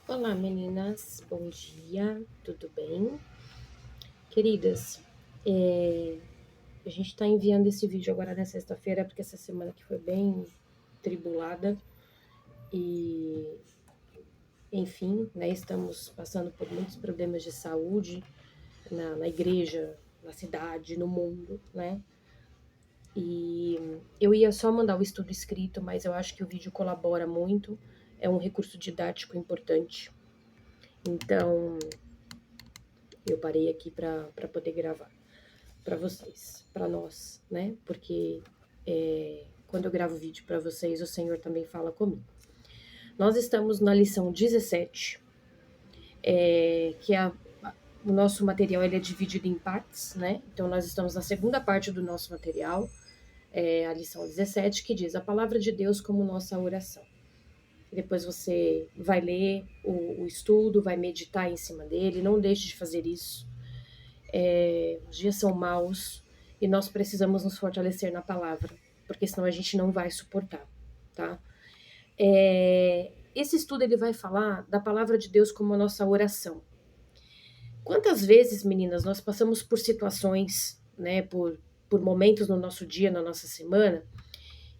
Olá, meninas, bom dia, tudo bem? Queridas, a gente está enviando esse vídeo agora na sexta-feira, porque essa semana aqui foi bem tribulada e, enfim, né, estamos passando por muitos problemas de saúde na igreja, na cidade, no mundo, né? E eu ia só mandar o estudo escrito, mas eu acho que o vídeo colabora muito, é um recurso didático importante. Então, eu parei aqui para poder gravar para vocês, para nós, né? Porque quando eu gravo vídeo para vocês, o Senhor também fala comigo. Nós estamos na lição 17, que o nosso material ele é dividido em partes, né? Então, nós estamos na segunda parte do nosso material, a lição 17, que diz a palavra de Deus como nossa oração. Depois você vai ler o estudo, vai meditar em cima dele, não deixe de fazer isso. Os dias são maus e nós precisamos nos fortalecer na palavra, porque senão a gente não vai suportar, tá? Esse estudo ele vai falar da palavra de Deus como a nossa oração. Quantas vezes, meninas, nós passamos por situações, né, por momentos no nosso dia, na nossa semana,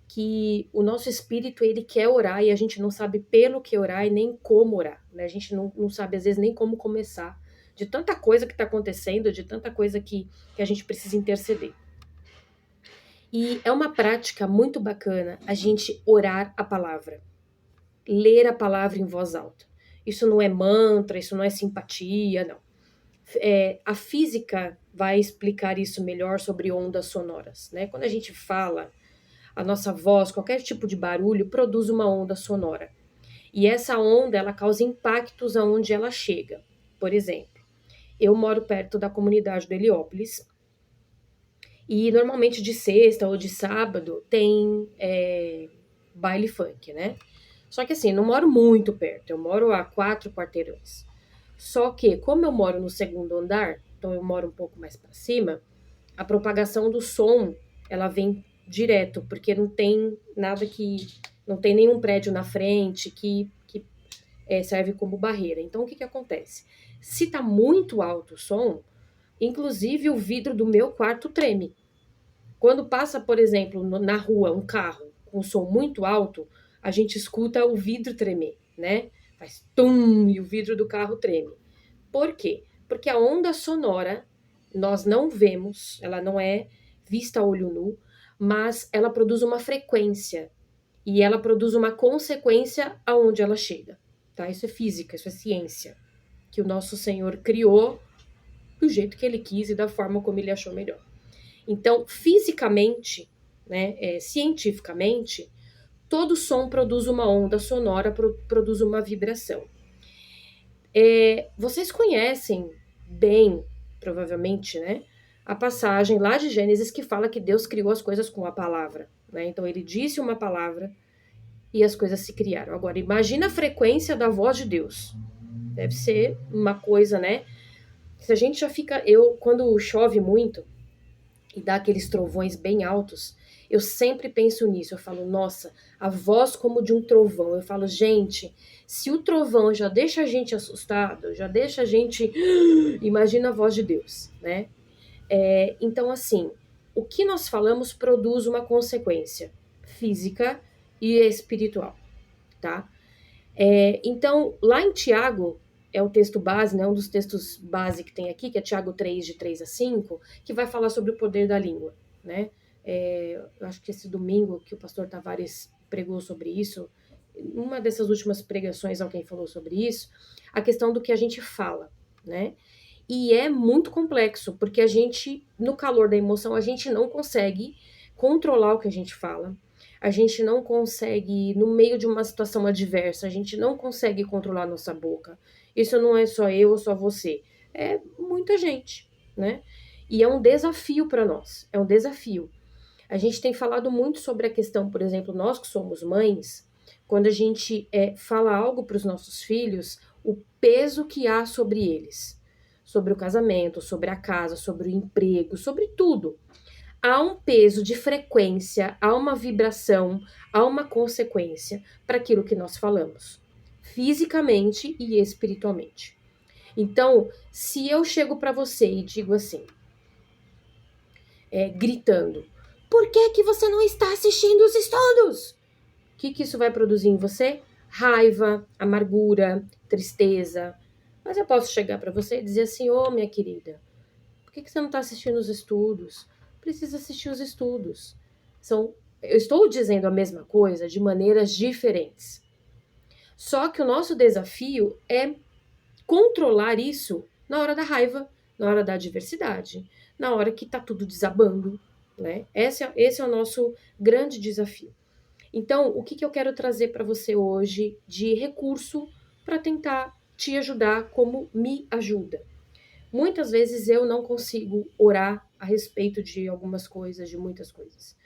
que o nosso espírito ele quer orar e a gente não sabe pelo que orar e nem como orar, né? A gente não sabe às vezes nem como começar, de tanta coisa que está acontecendo, de tanta coisa que a gente precisa interceder. E é uma prática muito bacana a gente orar a palavra, ler a palavra em voz alta. Isso não é mantra, isso não é simpatia, não. A física vai explicar isso melhor sobre ondas sonoras, né? Quando a gente fala, a nossa voz, qualquer tipo de barulho, produz uma onda sonora. E essa onda, ela causa impactos aonde ela chega. Por exemplo, eu moro perto da comunidade do Heliópolis e normalmente de sexta ou de sábado tem baile funk, né? Só que assim, não moro muito perto, eu moro a 4 quarteirões. Só que, como eu moro no segundo andar, então eu moro um pouco mais para cima, a propagação do som, ela vem direto, porque não tem nada que... Não tem nenhum prédio na frente que serve como barreira. Então, o que acontece? Se tá muito alto o som, inclusive o vidro do meu quarto treme. Quando passa, por exemplo, na rua, um carro com som muito alto, a gente escuta o vidro tremer, né? Faz tum e o vidro do carro treme. Por quê? Porque a onda sonora nós não vemos, ela não é vista a olho nu, mas ela produz uma frequência e ela produz uma consequência aonde ela chega, tá? Isso é física, isso é ciência, que o nosso Senhor criou do jeito que ele quis e da forma como ele achou melhor. Então, fisicamente, né, cientificamente, todo som produz uma onda sonora, produz uma vibração. Vocês conhecem bem, provavelmente, né, a passagem lá de Gênesis que fala que Deus criou as coisas com a palavra, né? Então ele disse uma palavra e as coisas se criaram. Agora, imagina a frequência da voz de Deus. Deve ser uma coisa, né? Se a gente já fica... quando chove muito e dá aqueles trovões bem altos, eu sempre penso nisso. Eu falo, nossa, a voz como de um trovão. Eu falo, gente, se o trovão já deixa a gente assustado, já deixa a gente... Imagina a voz de Deus, né? Então, assim, o que nós falamos produz uma consequência física e espiritual, tá? Então, lá em Tiago, é o texto base, né, um dos textos base que tem aqui, que é Tiago 3, de 3 a 5, que vai falar sobre o poder da língua, né? Eu acho que esse domingo que o pastor Tavares pregou sobre isso, uma dessas últimas pregações alguém falou sobre isso, a questão do que a gente fala, né? E é muito complexo, porque a gente, no calor da emoção, a gente não consegue controlar o que a gente fala, a gente não consegue, no meio de uma situação adversa, a gente não consegue controlar a nossa boca. Isso não é só eu ou só você, é muita gente, né? E é um desafio para nós, é um desafio. A gente tem falado muito sobre a questão, por exemplo, nós que somos mães, quando a gente fala algo para os nossos filhos, o peso que há sobre eles, sobre o casamento, sobre a casa, sobre o emprego, sobre tudo. Há um peso de frequência, há uma vibração, há uma consequência para aquilo que nós falamos. fisicamente e espiritualmente. Então, se eu chego para você e digo assim, gritando, por que que você não está assistindo os estudos? O que que isso vai produzir em você? Raiva, amargura, tristeza. Mas eu posso chegar para você e dizer assim, ô minha querida, por que que você não está assistindo os estudos? Precisa assistir os estudos. Eu estou dizendo a mesma coisa de maneiras diferentes. Só que o nosso desafio é controlar isso na hora da raiva, na hora da adversidade, na hora que está tudo desabando, né? Esse é o nosso grande desafio. Então, o que eu quero trazer para você hoje de recurso para tentar te ajudar como me ajuda? Muitas vezes eu não consigo orar a respeito de algumas coisas, de muitas coisas.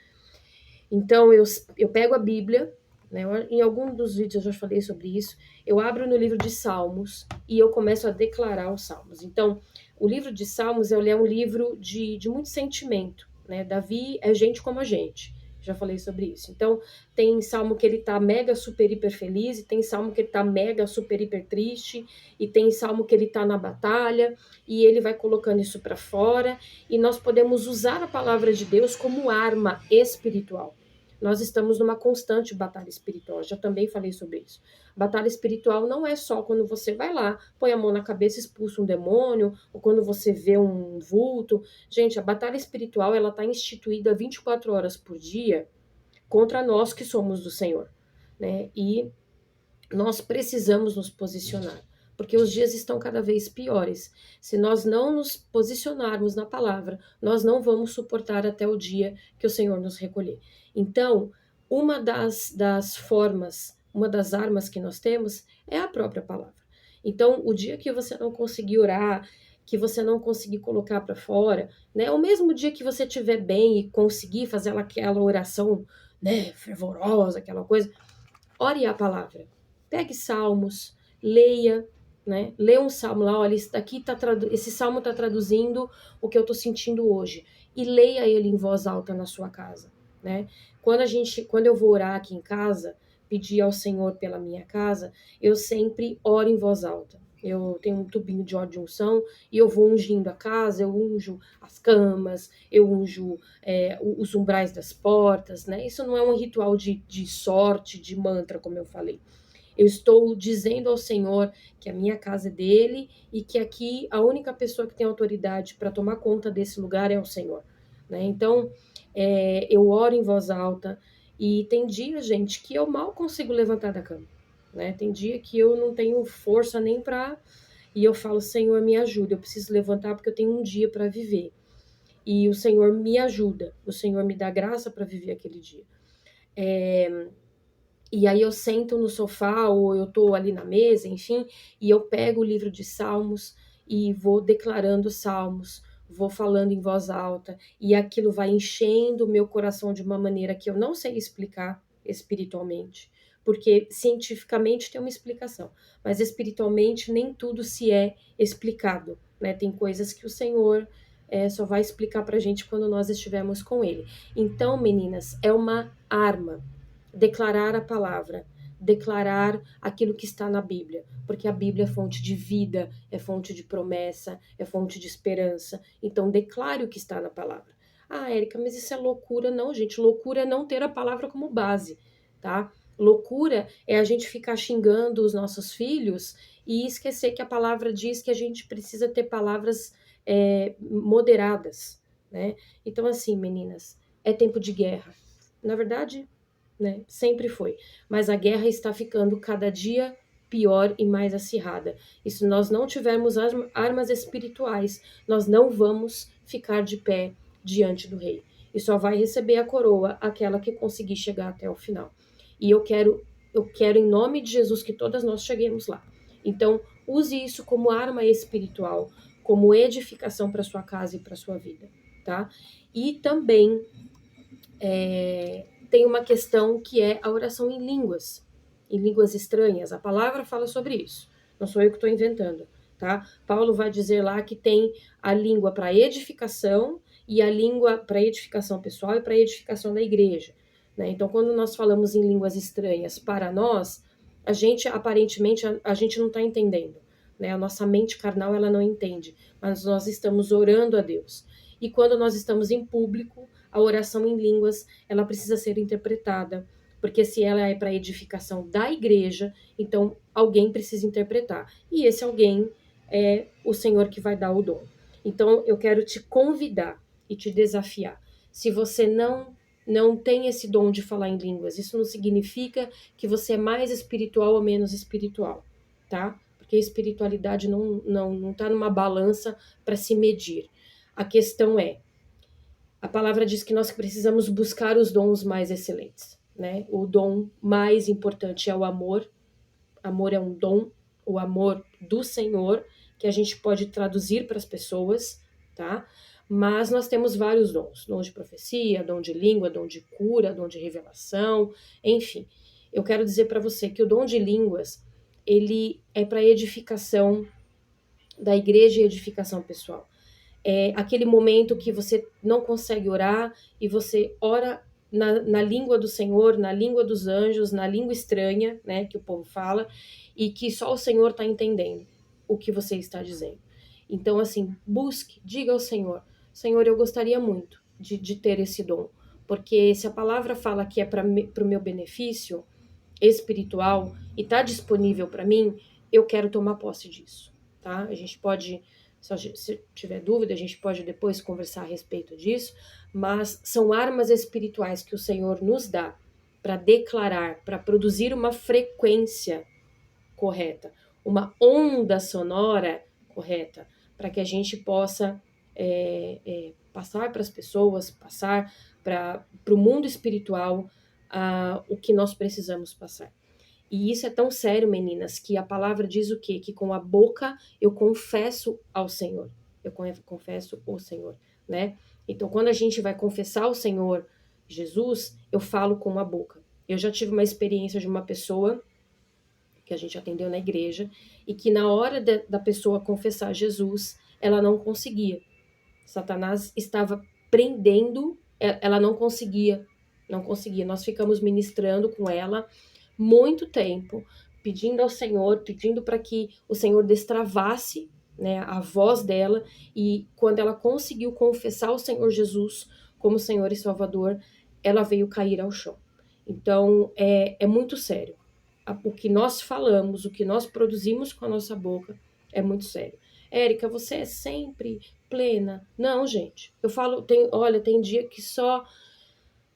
Então, eu pego a Bíblia, né? Em algum dos vídeos eu já falei sobre isso. Eu abro no livro de Salmos e eu começo a declarar os Salmos. Então, o livro de Salmos ele é um livro de muito sentimento, né? Davi é gente como a gente. Já falei sobre isso. Então, tem salmo que ele tá mega, super, hiper feliz, e tem salmo que ele tá mega, super, hiper triste, e tem salmo que ele tá na batalha, e ele vai colocando isso para fora, e nós podemos usar a palavra de Deus como arma espiritual. Nós estamos numa constante batalha espiritual, já também falei sobre isso. Batalha espiritual não é só quando você vai lá, põe a mão na cabeça, expulsa um demônio, ou quando você vê um vulto. Gente, a batalha espiritual, ela está instituída 24 horas por dia contra nós que somos do Senhor, né? E nós precisamos nos posicionar, porque os dias estão cada vez piores. Se nós não nos posicionarmos na palavra, nós não vamos suportar até o dia que o Senhor nos recolher. Então, uma das formas, uma das armas que nós temos é a própria palavra. Então, o dia que você não conseguir orar, que você não conseguir colocar para fora, né? O mesmo dia que você estiver bem e conseguir fazer aquela oração, né, fervorosa, aquela coisa, ore a palavra. Pegue salmos, leia, né? Lê um salmo lá, olha, esse salmo está traduzindo o que eu estou sentindo hoje. E leia ele em voz alta na sua casa, né? Quando eu vou orar aqui em casa, pedir ao Senhor pela minha casa, eu sempre oro em voz alta. Eu tenho um tubinho de óleo de unção e eu vou ungindo a casa, eu unjo as camas, eu unjo os umbrais das portas, né? Isso não é um ritual de sorte, de mantra, como eu falei. Eu estou dizendo ao Senhor que a minha casa é dele e que aqui a única pessoa que tem autoridade para tomar conta desse lugar é o Senhor, né? Então, eu oro em voz alta e tem dia, gente, que eu mal consigo levantar da cama, né? Tem dia que eu não tenho força nem para... E eu falo, Senhor, me ajuda, eu preciso levantar porque eu tenho um dia para viver. E o Senhor me ajuda, o Senhor me dá graça para viver aquele dia. E aí eu sento no sofá ou eu tô ali na mesa, enfim, e eu pego o livro de Salmos e vou declarando salmos, vou falando em voz alta, e aquilo vai enchendo o meu coração de uma maneira que eu não sei explicar espiritualmente, porque cientificamente tem uma explicação, mas espiritualmente nem tudo se é explicado, né? Tem coisas que o Senhor só vai explicar pra gente quando nós estivermos com Ele. Então, meninas, é uma arma declarar a palavra, declarar aquilo que está na Bíblia, porque a Bíblia é fonte de vida, é fonte de promessa, é fonte de esperança. Então, declare o que está na palavra. Ah, Érica, mas isso é loucura. Não, gente, loucura é não ter a palavra como base, tá? Loucura é a gente ficar xingando os nossos filhos e esquecer que a palavra diz que a gente precisa ter palavras moderadas, né? Então, assim, meninas, é tempo de guerra. Na verdade, né? Sempre foi. Mas a guerra está ficando cada dia pior e mais acirrada. E se nós não tivermos armas espirituais, nós não vamos ficar de pé diante do rei. E só vai receber a coroa aquela que conseguir chegar até o final. E eu quero em nome de Jesus que todas nós cheguemos lá. Então, use isso como arma espiritual, como edificação para sua casa e para sua vida, tá? E também tem uma questão que é a oração em línguas estranhas. A palavra fala sobre isso. Não sou eu que estou inventando, tá? Paulo vai dizer lá que tem a língua para edificação e a língua para edificação pessoal e para edificação da igreja, né? Então, quando nós falamos em línguas estranhas para nós, A gente, aparentemente, a gente não está entendendo, né? A nossa mente carnal, ela não entende, mas nós estamos orando a Deus. E quando nós estamos em público, a oração em línguas, ela precisa ser interpretada, porque se ela é para edificação da igreja, então alguém precisa interpretar. E esse alguém é o Senhor que vai dar o dom. Então eu quero te convidar e te desafiar. Se você não tem esse dom de falar em línguas, isso não significa que você é mais espiritual ou menos espiritual, tá? Porque a espiritualidade não tá numa balança para se medir. A questão é, a palavra diz que nós precisamos buscar os dons mais excelentes, né? O dom mais importante é o amor. Amor é um dom, o amor do Senhor, que a gente pode traduzir para as pessoas, tá? Mas nós temos vários dons: dom de profecia, dom de língua, dom de cura, dom de revelação, enfim. Eu quero dizer para você que o dom de línguas, ele é para edificação da igreja e edificação pessoal. É aquele momento que você não consegue orar e você ora na língua do Senhor, na língua dos anjos, na língua estranha, né, que o povo fala, e que só o Senhor está entendendo o que você está dizendo. Então, assim, busque, diga ao Senhor: Senhor, eu gostaria muito de ter esse dom, porque se a palavra fala que é para o meu benefício espiritual e está disponível para mim, eu quero tomar posse disso, tá? A gente pode, se tiver dúvida, a gente pode depois conversar a respeito disso, mas são armas espirituais que o Senhor nos dá para declarar, para produzir uma frequência correta, uma onda sonora correta, para que a gente possa passar para as pessoas, passar para o mundo espiritual o que nós precisamos passar. E isso é tão sério, meninas, que a palavra diz o quê? Que com a boca eu confesso ao Senhor. Eu confesso o Senhor, né? Então, quando a gente vai confessar o Senhor Jesus, eu falo com a boca. Eu já tive uma experiência de uma pessoa que a gente atendeu na igreja e que na hora da pessoa confessar Jesus, ela não conseguia. Satanás estava prendendo, ela não conseguia, não conseguia. Nós ficamos ministrando com ela muito tempo, pedindo ao Senhor, pedindo para que o Senhor destravasse, né, a voz dela, e quando ela conseguiu confessar o Senhor Jesus como Senhor e Salvador, ela veio cair ao chão. Então, é muito sério. O que nós falamos, o que nós produzimos com a nossa boca é muito sério. Érica, você é sempre plena. Não, gente. Eu falo, olha, tem dia que só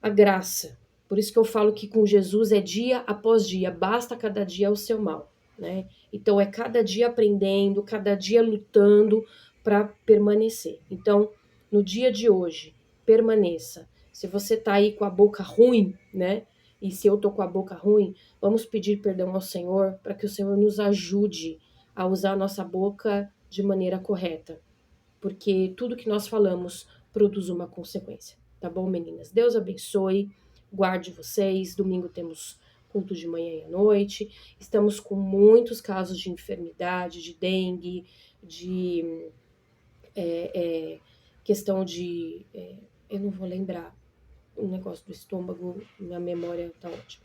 a graça. Por isso que eu falo que com Jesus é dia após dia, basta cada dia o seu mal, né? Então é cada dia aprendendo, cada dia lutando para permanecer. Então, no dia de hoje, permaneça. Se você tá aí com a boca ruim, né? E se eu tô com a boca ruim, vamos pedir perdão ao Senhor para que o Senhor nos ajude a usar a nossa boca de maneira correta, porque tudo que nós falamos produz uma consequência. Tá bom, meninas? Deus abençoe, guarde vocês. Domingo temos culto de manhã e à noite. Estamos com muitos casos de enfermidade, de dengue, de questão de. Eu não vou lembrar o negócio do estômago, minha memória tá ótima.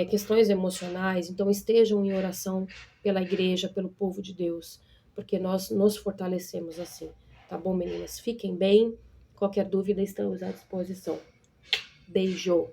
Questões emocionais, então estejam em oração pela igreja, pelo povo de Deus, porque nós nos fortalecemos assim, tá bom, meninas? Fiquem bem, qualquer dúvida estamos à disposição. Beijo!